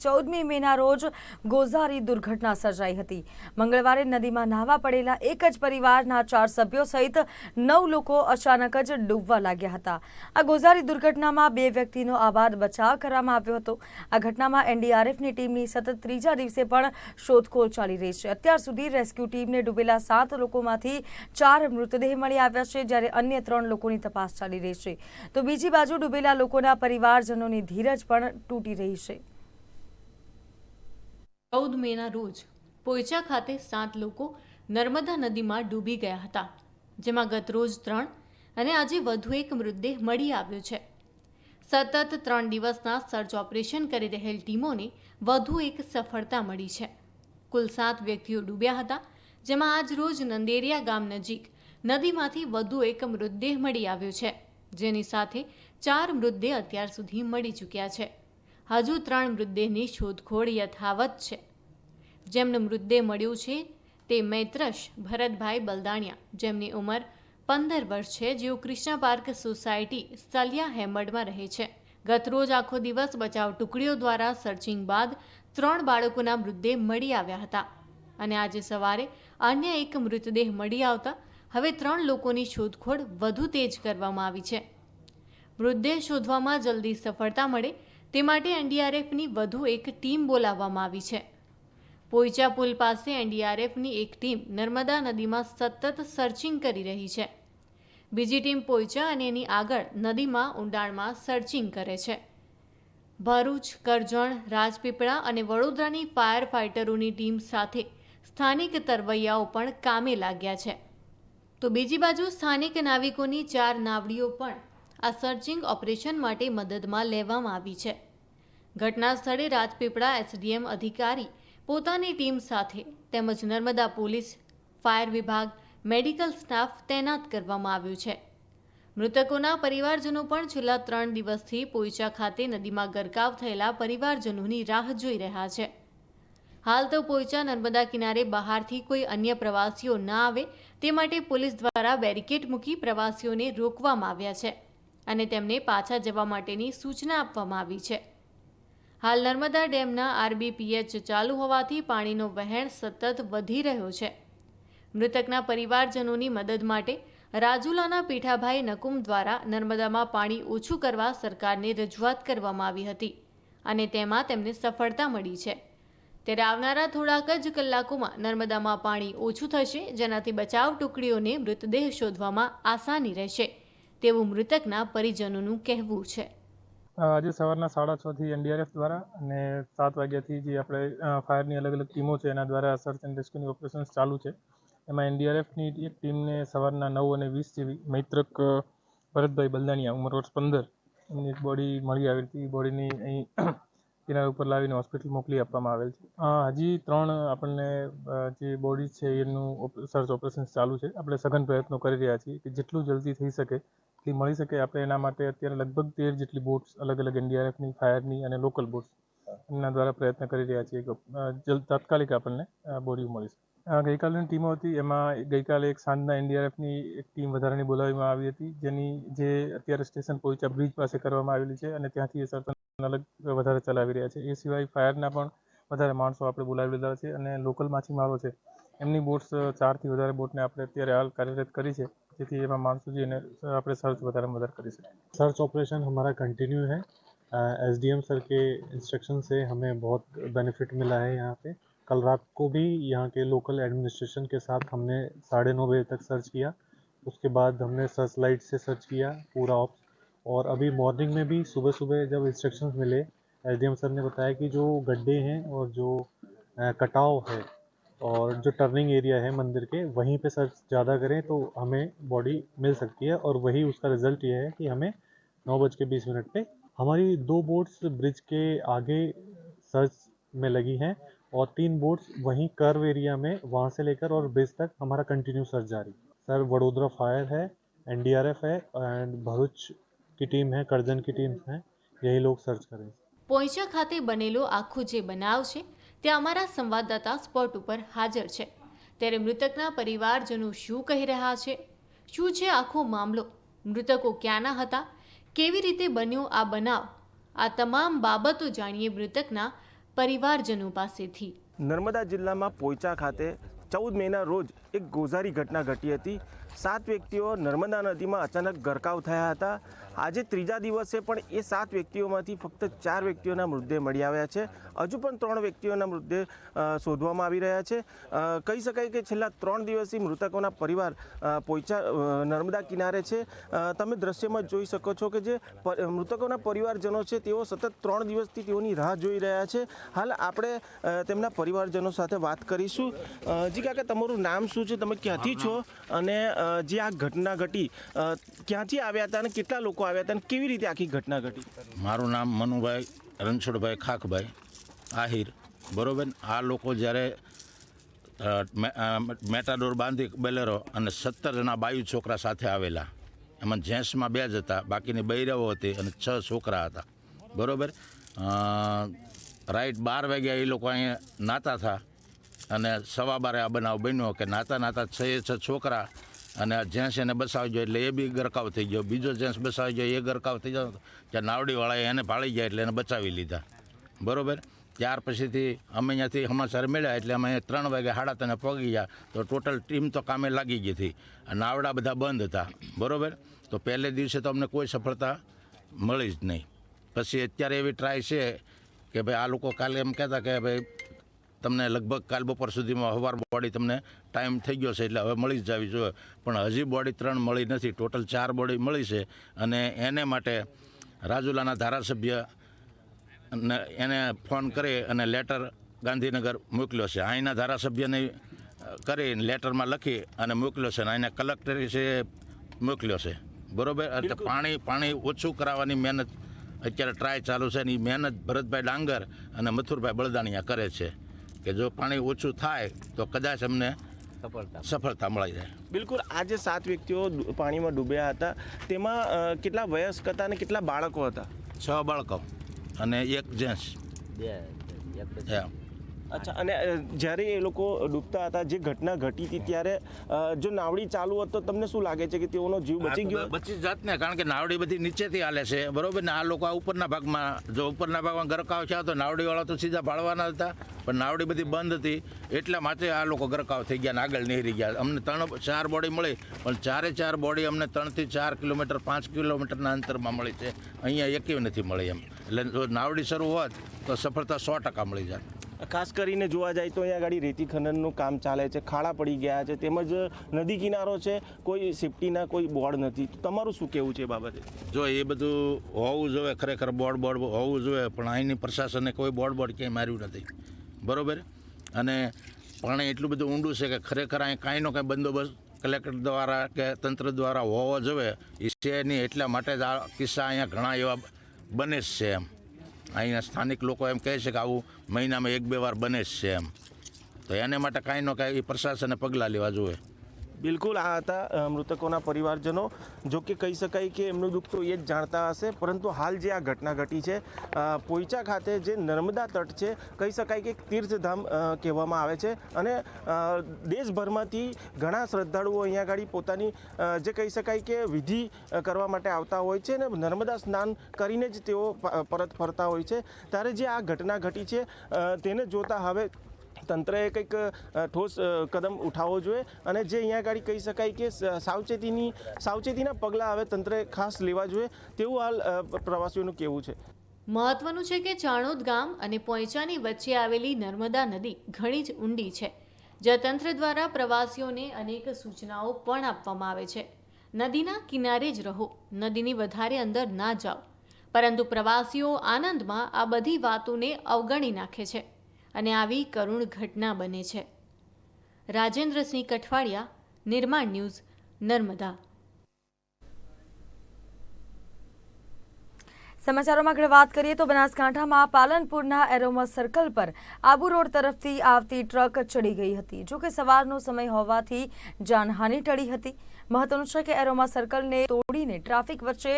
14મી મેના રોજ ગોઝારી દુર્ઘટના સર્જાઈ હતી। મંગળવારે નદીમાં નહાવા પડેલા એક જ પરિવારના 4 સભ્યો સહિત 9 લોકો અચાનક જ ડૂબવા લાગ્યા હતા। આ ગોઝારી દુર્ઘટનામાં 2 વ્યક્તિનો આબાદ બચાવ કરવામાં આવ્યો હતો। આ ઘટનામાં એનડીઆરએફની ટીમની સતત ત્રીજા દિવસે પણ શોધખોળ ચાલી રહી છે। અત્યાર સુધી રેસ્ક્યુ ટીમને ડૂબેલા 7 લોકોમાંથી 4 મૃતદેહ મળી આવ્યા છે, જ્યારે અન્ય 3 લોકોની તપાસ ચાલી રહી છે। તો બીજી બાજુ ડૂબેલા લોકોના પરિવારજનોની ધીરજ પણ તૂટી રહી છે। 14 મેના રોજ પોઈચા ખાતે 7 લોકો નર્મદા નદીમાં ડૂબી ગયા હતા, જેમાં ગતરોજ 3 અને આજે વધુ એક મૃતદેહ મળી આવ્યો છે। સતત 3 દિવસના સર્ચ ઓપરેશન કરી રહેલ ટીમોને વધુ એક સફળતા મળી છે। કુલ 7 વ્યક્તિઓ ડૂબ્યા હતા, જેમાં આજ રોજ નંદેરિયા ગામ નજીક નદીમાંથી વધુ એક મૃતદેહ મળી આવ્યો છે, જેની સાથે 4 મૃતદેહ અત્યાર સુધી મળી ચૂક્યા છે। હજુ 3 મૃતદેહની શોધખોળ યથાવત છે। જેમનો મૃતદેહ મળ્યો છે તે મૈત્રશ ભરતભાઈ બલદાણિયા, જેમની ઉંમર 15 વર્ષ છે, જેઓ કૃષ્ણા પાર્ક સોસાયટી સલિયા હેમડમાં રહે છે। ગતરોજ આખો દિવસ બચાવ ટુકડીઓ દ્વારા સર્ચિંગ બાદ 3 બાળકોના મૃતદેહ મળી આવ્યા હતા અને આજે સવારે અન્ય એક મૃતદેહ મળી આવતા હવે 3 લોકોની શોધખોળ વધુ તેજ કરવામાં આવી છે। મૃતદેહ શોધવામાં જલ્દી સફળતા મળે તે માટે એનડીઆરએફની વધુ એક ટીમ બોલાવવામાં આવી છે। પોઈચા પુલ પાસે એનડીઆરએફની એક ટીમ નર્મદા નદીમાં સતત સર્ચિંગ કરી રહી છે। બીજી ટીમ પોઈચા અને એની આગળ નદીમાં ઊંડાણમાં સર્ચિંગ કરે છે। ભરૂચ, કરજણ, રાજપીપળા અને વડોદરાની ફાયર ફાઇટરોની ટીમ સાથે સ્થાનિક તરવૈયાઓ પણ કામે લાગ્યા છે। તો બીજી બાજુ સ્થાનિક નાવિકોની 4 નાવડીઓ પણ આ સર્ચિંગ ઓપરેશન માટે મદદમાં લેવામાં આવી છે। ઘટના સ્થળે રાજપીપળા એસડીએમ અધિકારી પોતાની ટીમ સાથે તેમજ નર્મદા પોલીસ, ફાયર વિભાગ, મેડિકલ સ્ટાફ તૈનાત કરવામાં આવ્યો છે। મૃતકોના પરિવારજનો પણ છેલ્લા 3 દિવસથી પોઈચા ખાતે નદીમાં ગરકાવ થયેલા પરિવારજનોની રાહ જોઈ રહ્યા છે। હાલ તો પોઈચા નર્મદા કિનારે બહારથી કોઈ અન્ય પ્રવાસીઓ ના આવે તે માટે પોલીસ દ્વારા બેરિકેડ મૂકી પ્રવાસીઓને રોકવામાં આવ્યા છે અને તેમને પાછા જવા માટેની સૂચના આપવામાં આવી છે। હાલ નર્મદા ડેમના આરબીપીએચ ચાલુ હોવાથી પાણીનો વહેણ સતત વધી રહ્યો છે। મૃતકના પરિવારજનોની મદદ માટે રાજુલાના પીઠાભાઈ નકુમ દ્વારા નર્મદામાં પાણી ઓછું કરવા સરકારને રજૂઆત કરવામાં આવી હતી અને તેમાં તેમને સફળતા મળી છે। ત્યારે આવનારા થોડાક જ કલાકોમાં નર્મદામાં પાણી ઓછું થશે, જેનાથી બચાવ ટુકડીઓને મૃતદેહ શોધવામાં આસાની રહેશે તેવું મૃતકના પરિજનોનું કહેવું છે। આજે સવારના 6:30થી એનડીઆરએફ દ્વારા અને 7 વાગ્યાથી જે આપણે ફાયરની અલગ ટીમો છે એના દ્વારા સર્ચ એન્ડ રેસ્ક્યુની ઓપરેશન્સ ચાલુ છે। એમાં એનડીઆરએફની એક ટીમને સવારના 9:20 જેવી મૈત્રક ભરતભાઈ બલદાણિયા, ઉંમર વર્ષ 15, એમની એક બોડી મળી આવી હતી। બોડીની અહીં કિનારા ઉપર લાવીને હોસ્પિટલ મોકલી આપવામાં આવેલ છે। હજી 3 આપણને જે બોડી છે એનું સર્ચ ઓપરેશન્સ ચાલુ છે। આપણે સઘન પ્રયત્નો કરી રહ્યા છીએ કે જેટલું જલ્દી થઈ શકે એટલી મળી શકે। આપણે એના માટે અત્યારે લગભગ 13 જેટલી બોટ્સ અલગ એનડીઆરએફની, ફાયરની અને લોકલ બોટ્સ એમના દ્વારા પ્રયત્ન કરી રહ્યા છીએ કે તાત્કાલિક આપણને બોડી મળી શકે। ગઈકાલની ટીમો હતી એમાં ગઈકાલે એક સાંજના એનડીઆરએફની એક ટીમ વધારાની બોલાવવામાં આવી હતી, જે અત્યારે સ્ટેશન પોઈચા બ્રિજ પાસે કરવામાં આવેલી છે અને ત્યાંથી એ સર્ચ અલગ વધારે ચલાવી રહ્યા છે। એ સિવાય ફાયરના પણ વધારે માણસો આપણે બોલાવી લીધા છે અને લોકલ માછીમારો છે એમની બોટ્સ 4થી વધારે બોટને આપણે અત્યારે હાલ કાર્યરત કરી છે, જેથી એમાં मानसून जी ने अपने सर्च वगैरह मदद करी सके। सर्च ऑपरेशन हमारा कंटिन्यू है। एसडीएम सर के इंस्ट्रक्शन से हमें बहुत बेनिफिट मिला है। यहाँ पे कल रात को भी यहाँ के लोकल एडमिनिस्ट्रेशन के साथ हमने 9:30 बजे तक सर्च किया। उसके बाद हमने सर्च लाइट से सर्च किया पूरा ऑप्स, और अभी मॉर्निंग में भी सुबह सुबह जब इंस्ट्रक्शंस मिले, एसडीएम सर ने बताया कि जो गड्ढे हैं और जो कटाव है और जो टर्निंग एरिया है मंदिर के, वहीं पे सर्च ज़्यादा करें तो हमें बॉडी मिल सकती है। और वही उसका रिजल्ट ये है कि हमें 9:20 पे हमारी 2 बोट्स ब्रिज के आगे सर्च में लगी हैं और 3 बोट्स वहीं कर्व एरिया में वहाँ से लेकर और ब्रिज तक हमारा कंटिन्यू सर्च जारी। सर वडोदरा फायर है, एनडीआरएफ है एंड भरूच की टीम है, करजन की टीम है, यही लोग सर्च करें। પોઈચા ખાતે બનેલો આખો જે બનાવ છે તે અમારા સંવાદદાતા સ્પોટ ઉપર હાજર છે। ત્યારે મૃતકના પરિવારજનો શું કહી રહ્યા છે, શું છે આખો મામલો, મૃતકો ક્યાંના હતા, કેવી રીતે બન્યો આ બનાવ, આ તમામ બાબતો જાણીએ મૃતકના પરિવારજનો પાસેથી. નર્મદા જિલ્લામાં પોઈચા ખાતે 14 મેના રોજ એક ગોઝારી ઘટના ઘટી હતી. 7 વ્યક્તિઓ નર્મદા નદીમાં અચાનક ગરકાવ થયા હતા. આજે ત્રીજા દિવસે પણ એ 7 વ્યક્તિઓમાંથી ફક્ત 4 વ્યક્તિઓના મૃતદેહ મળી આવ્યા છે. હજુ પણ 3 વ્યક્તિઓના મૃતદેહ શોધવામાં આવી રહ્યા છે. કહી શકાય કે છેલ્લા 3 દિવસથી મૃતકોના પરિવાર પોઈચા નર્મદા કિનારે છે. તમે દ્રશ્યમાં જોઈ શકો છો કે જે મૃતકોના પરિવારજનો છે તેઓ સતત 3 દિવસથી તેઓની રાહ જોઈ રહ્યા છે. હાલ આપણે તેમના પરિવારજનો સાથે વાત કરીશું. જી કાકા, તમારું નામ શું છે, તમે ક્યાંથી છો અને જે આ ઘટના ઘટી ક્યાંથી આવ્યા હતા અને કેટલા લોકો આવ્યા હતા અને કેવી રીતે આખી ઘટના ઘટી? મારું નામ મનુભાઈ રણછોડભાઈ ખાખભાઈ આહિર. બરાબર. આ લોકો જ્યારે મેટાડોર બાંધી બેલેરો અને 17 જણા બાયુ છોકરા સાથે આવેલા. એમાં જેન્ટ્સમાં 2 જ હતા, બાકીની બૈરાઓ હતી અને 6 છોકરા હતા. બરાબર. રાઈટ 12 વાગ્યા એ લોકો અહીંયા નાતા હતા અને 12:15 આ બનાવ બન્યો કે નાતા 6 છોકરા અને જેન્ટ્સ એને બસાવી ગયો એટલે એ બી ગરકાવ થઈ ગયો. બીજો જેન્ટ્સ બસાવી ગયો એ ગરકાવ થઈ ગયો. ત્યાં નાવડીવાળાએ એને ભાળી ગયા એટલે એને બચાવી લીધા. બરાબર. ત્યાર પછીથી અમે અહીંયાથી સમાચાર મળ્યા એટલે અમે 3 વાગે 3:30 પહોંચી ગયા તો ટોટલ ટીમ તો કામે લાગી ગઈ હતી. નાવડા બધા બંધ હતા. બરાબર. તો પહેલે દિવસે તો અમને કોઈ સફળતા મળી જ નહીં. પછી અત્યારે એવી ટ્રાય છે કે ભાઈ આ લોકો કાલે એમ કહેતા કે ભાઈ તમને લગભગ કાલ બપોર સુધીમાં સવાર બોડી તમને ટાઈમ થઈ ગયો છે એટલે હવે મળી જ જવી જોઈએ. પણ હજી બોડી 3 મળી નથી. ટોટલ 4 બોડી મળી છે અને એને માટે રાજુલાના ધારાસભ્ય એને ફોન કરી અને લેટર ગાંધીનગર મોકલ્યો છે. અહીંના ધારાસભ્યને કરી લેટરમાં લખી અને મોકલ્યો છે અને અહીંના કલેક્ટરે મોકલ્યો છે. બરાબર. એટલે પાણી ઓછું કરાવવાની મહેનત અત્યારે ટ્રાય ચાલુ છે અને એ મહેનત ભરતભાઈ ડાંગર અને મથુરભાઈ બળદાણિયા કરે છે કે જો પાણી ઓછું થાય તો કદાચ અમને સફળતા મળી જાય. બિલકુલ. આ જે 7 વ્યક્તિઓ પાણીમાં ડૂબ્યા હતા તેમાં કેટલા વયસ્ક હતા અને કેટલા બાળકો હતા? 6 બાળકો અને 1 જેન્ટ્સ. અચ્છા. અને જ્યારે એ લોકો ડૂબતા હતા, જે ઘટના ઘટી હતી ત્યારે જો નાવડી ચાલુ હોત તો તમને શું લાગે છે કે તેઓનો જીવ બચી ગયો? બચી જાત ને, કારણ કે નાવડી બધી નીચેથી હાલે છે. બરોબર ને. આ લોકો આ ઉપરના ભાગમાં ગરકાવ થયા તો નાવડીવાળા તો સીધા ભાળવાના હતા, પણ નાવડી બધી બંધ હતી એટલા માટે આ લોકો ગરકાવ થઈ ગયા અને આગળ નીકળી ગયા. અમને 4 બોડી મળી, પણ 4 બોડી અમને 3 થી 4 કિલોમીટર 5 કિલોમીટરના અંતરમાં મળી છે. અહીંયા એકેય નથી મળી એમ. એટલે જો નાવડી શરૂ હોત તો સફળતા 100% મળી જાય. ખાસ કરીને જોવા જાય તો અહીંયા આગળ રેતી ખનનનું કામ ચાલે છે, ખાડા પડી ગયા છે, તેમજ નદી કિનારો છે, કોઈ સેફટીના કોઈ બોર્ડ નથી. તમારું શું કહેવું છે એ બાબતે? જો એ બધું હોવું જોઈએ, ખરેખર બોર્ડ હોવું જોઈએ, પણ અહીંની પ્રશાસને કોઈ બોર્ડ ક્યાંય માર્યું નથી. બરાબર. અને પાણી એટલું બધું ઊંડું છે કે ખરેખર અહીં કાંઈનો કાંઈ બંદોબસ્ત કલેક્ટર દ્વારા કે તંત્ર દ્વારા હોવો જોઈએ એ છે નહીં. એટલા માટે જ આ કિસ્સા અહીંયા ઘણા એવા બને જ છે એમ. અહીંના સ્થાનિક લોકો એમ કહે છે કે આવું મહિનામાં 1-2 વાર બને જ છે એમ. તો એને માટે કાંઈનો કાંઈ પ્રશાસને પગલાં લેવા જોઈએ. બિલકુલ. આ હતા મૃતકોના પરિવારજનો. જો કે કહી શકાય કે એમનું દુઃખ તો એ જ જાણતા હશે, પરંતુ હાલ જે આ ઘટના ઘટી છે પોઈચા ખાતે જે નર્મદા તટ છે, કહી શકાય કે તીર્થધામ કહેવામાં આવે છે અને દેશભરમાંથી ઘણા શ્રદ્ધાળુઓ અહીંયા આગળ પોતાની જે કહી શકાય કે વિધિ કરવા માટે આવતા હોય છે અને નર્મદા સ્નાન કરીને જ તેઓ પરત ફરતા હોય છે. ત્યારે જે આ ઘટના ઘટી છે તેને જોતા હવે તંત્રએ કંઈક ઠોસ કદમ ઉઠાવવો જોઈએ અને જે અહીંયા આગળ કહી શકાય કે સાવચેતીના પગલાં હવે તંત્રએ ખાસ લેવા જોઈએ તેવું હાલ પ્રવાસીઓનું કહેવું છે. મહત્વનું છે કે ચાણોદ ગામ અને પોઈચાની વચ્ચે આવેલી નર્મદા નદી ઘણી જ ઊંડી છે, જ્યાં તંત્ર દ્વારા પ્રવાસીઓને અનેક સૂચનાઓ પણ આપવામાં આવે છે. નદીના કિનારે જ રહો, નદીની વધારે અંદર ના જાઓ. પરંતુ પ્રવાસીઓ આનંદમાં આ બધી વાતોને અવગણી નાખે છે અને આવી કરુણ ઘટના બને છે. રાજેન્દ્રસિંહ કઠવાડિયા, નિર્માણ ન્યૂઝ, નર્મદા. સમાચારોમાં આગળ વાત કરીએ તો બનાસકાંઠામાં પાલનપુરના એરોમા સર્કલ પર આબુ રોડ તરફથી આવતી ટ્રક ચડી ગઈ હતી. જો કે સવારનો સમય હોવાથી જાનહાનિ ટળી હતી. મહત્વનું છે કે એરોમા સર્કલને તોડીને ટ્રાફિક વચ્ચે